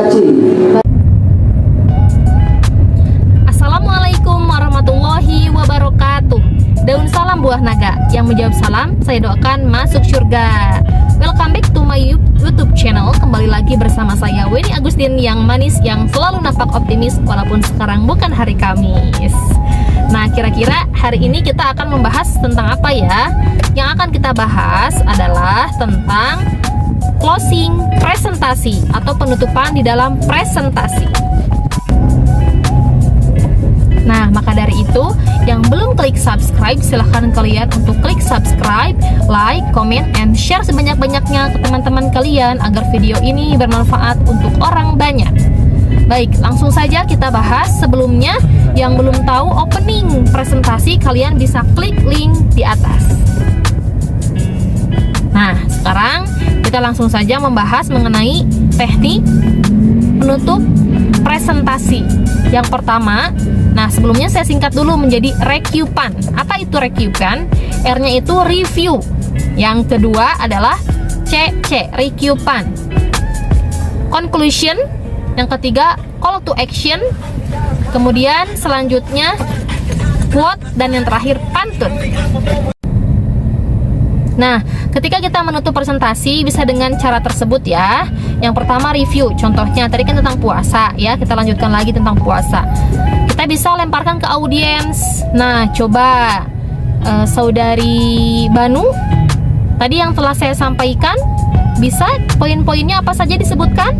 Paci. Assalamualaikum warahmatullahi wabarakatuh. Daun salam buah naga, yang menjawab salam saya doakan masuk surga. Welcome back to my YouTube channel. Kembali lagi bersama saya Weni Agustin yang manis, yang selalu nampak optimis walaupun sekarang bukan hari Kamis. Nah, kira-kira hari ini kita akan membahas tentang apa ya? Yang akan kita bahas adalah tentang closing presentasi atau penutupan di dalam presentasi. Nah, maka dari itu, yang belum klik subscribe, silahkan kalian untuk klik subscribe, like, comment, and share sebanyak-banyaknya ke teman-teman kalian agar video ini bermanfaat untuk orang banyak. Baik, langsung saja kita bahas. Sebelumnya, yang belum tahu opening presentasi, kalian bisa klik link di atas. Nah, sekarang kita langsung saja membahas mengenai teknik penutup presentasi. Yang pertama, nah sebelumnya saya singkat dulu menjadi rekyupan. Apa itu rekyupan? R-nya itu review. Yang kedua adalah CC, rekyupan. Conclusion. Yang ketiga, call to action. Kemudian selanjutnya quote, dan yang terakhir pantun. Nah, ketika kita menutup presentasi bisa dengan cara tersebut ya. Yang pertama review, contohnya tadi kan tentang puasa ya, kita lanjutkan lagi tentang puasa. Kita bisa lemparkan ke audiens. Nah, coba saudari Banu, tadi yang telah saya sampaikan, bisa poin-poinnya apa saja disebutkan?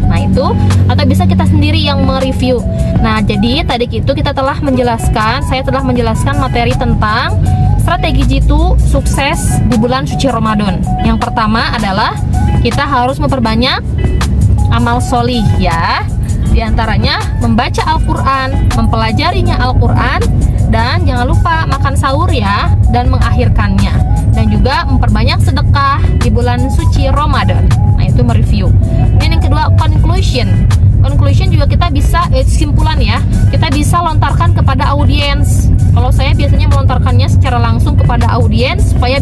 Nah itu, atau bisa kita sendiri yang mereview. Nah, jadi tadi itu kita telah menjelaskan, saya telah menjelaskan materi tentang strategi jitu sukses di bulan suci Ramadan. Yang pertama adalah kita harus memperbanyak amal solih ya. Di antaranya membaca Al-Quran, mempelajarinya Al-Quran, dan jangan lupa makan sahur ya, dan mengakhirkannya. Dan juga memperbanyak sedekah di bulan suci Ramadan. Nah itu mereview. Dan yang kedua conclusion. Conclusion juga kita bisa kesimpulan ya. Kita bisa lontarkan kepada audiens. Kalau saya biasanya melontarkannya secara langsung kepada audiens supaya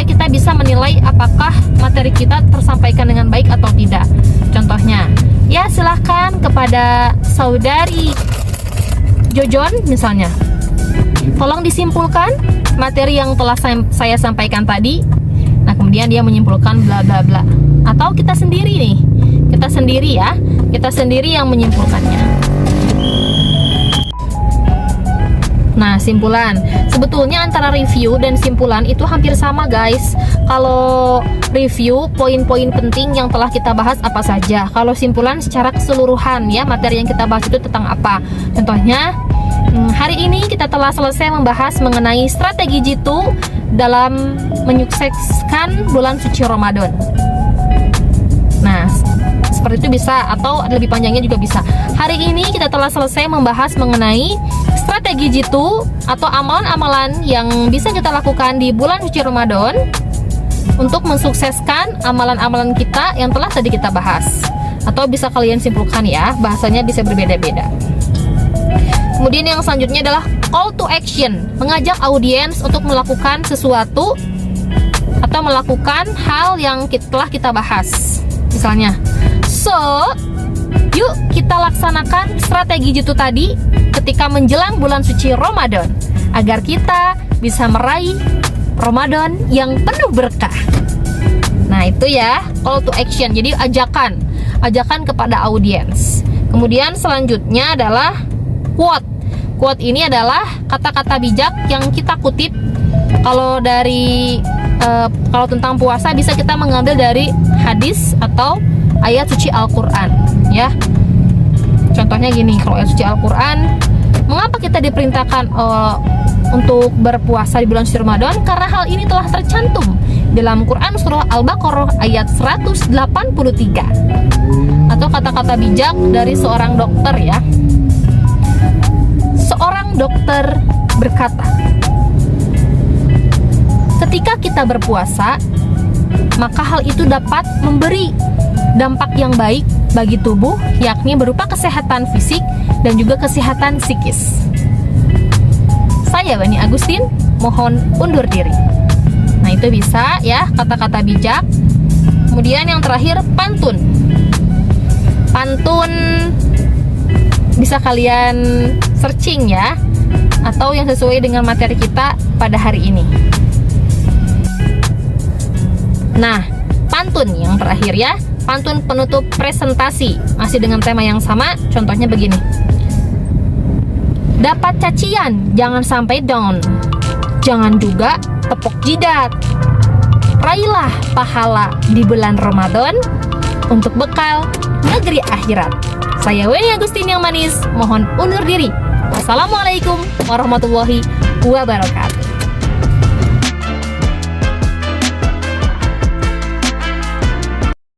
kita bisa menilai apakah materi kita tersampaikan dengan baik atau tidak. Contohnya, ya silahkan kepada saudari Jojon misalnya, tolong disimpulkan materi yang telah saya sampaikan tadi. Nah, kemudian dia menyimpulkan bla bla bla. Atau kita sendiri nih, kita sendiri yang menyimpulkannya. Nah, simpulan. Sebetulnya antara review dan simpulan itu hampir sama, guys. Kalau review, poin-poin penting yang telah kita bahas apa saja. Kalau simpulan secara keseluruhan ya, materi yang kita bahas itu tentang apa. Contohnya, hari ini kita telah selesai membahas mengenai strategi jitu dalam menyukseskan bulan suci Ramadan. Nah, seperti itu bisa, atau lebih panjangnya juga bisa. Hari ini kita telah selesai membahas mengenai strategi jitu atau amalan-amalan yang bisa kita lakukan di bulan suci Ramadan untuk mensukseskan amalan-amalan kita yang telah tadi kita bahas. Atau bisa kalian simpulkan ya, bahasanya bisa berbeda-beda. Kemudian yang selanjutnya adalah call to action, mengajak audiens untuk melakukan sesuatu atau melakukan hal yang telah kita bahas. Misalnya, so yuk kita laksanakan strategi jitu tadi ketika menjelang bulan suci Ramadan agar kita bisa meraih Ramadan yang penuh berkah. Nah itu ya, call to action. Jadi ajakan kepada audiens. Kemudian selanjutnya adalah quote. Quote ini adalah kata-kata bijak yang kita kutip. Kalau kalau tentang puasa bisa kita mengambil dari hadis atau ayat suci Al-Quran ya. Contohnya gini, kalau ayat suci Al-Quran, mengapa kita diperintahkan untuk berpuasa di bulan suci Ramadan? Karena hal ini telah tercantum dalam Quran surah Al-Baqarah ayat 183. Atau kata-kata bijak dari seorang dokter ya. Seorang dokter berkata, ketika kita berpuasa, maka hal itu dapat memberi dampak yang baik bagi tubuh, yakni berupa kesehatan fisik dan juga kesehatan psikis. Saya Weni Agustin, mohon undur diri. Nah itu bisa ya, kata-kata bijak. Kemudian yang terakhir pantun. pantun bisa kalian searching ya, atau yang sesuai dengan materi kita pada hari ini. Nah, pantun yang terakhir ya, pantun penutup presentasi, masih dengan tema yang sama. Contohnya begini: dapat cacian, jangan sampai down, jangan juga tepuk jidat, raihlah pahala di bulan Ramadan untuk bekal negeri akhirat. Saya Weni Agustin yang manis, mohon undur diri. Wassalamualaikum warahmatullahi wabarakatuh.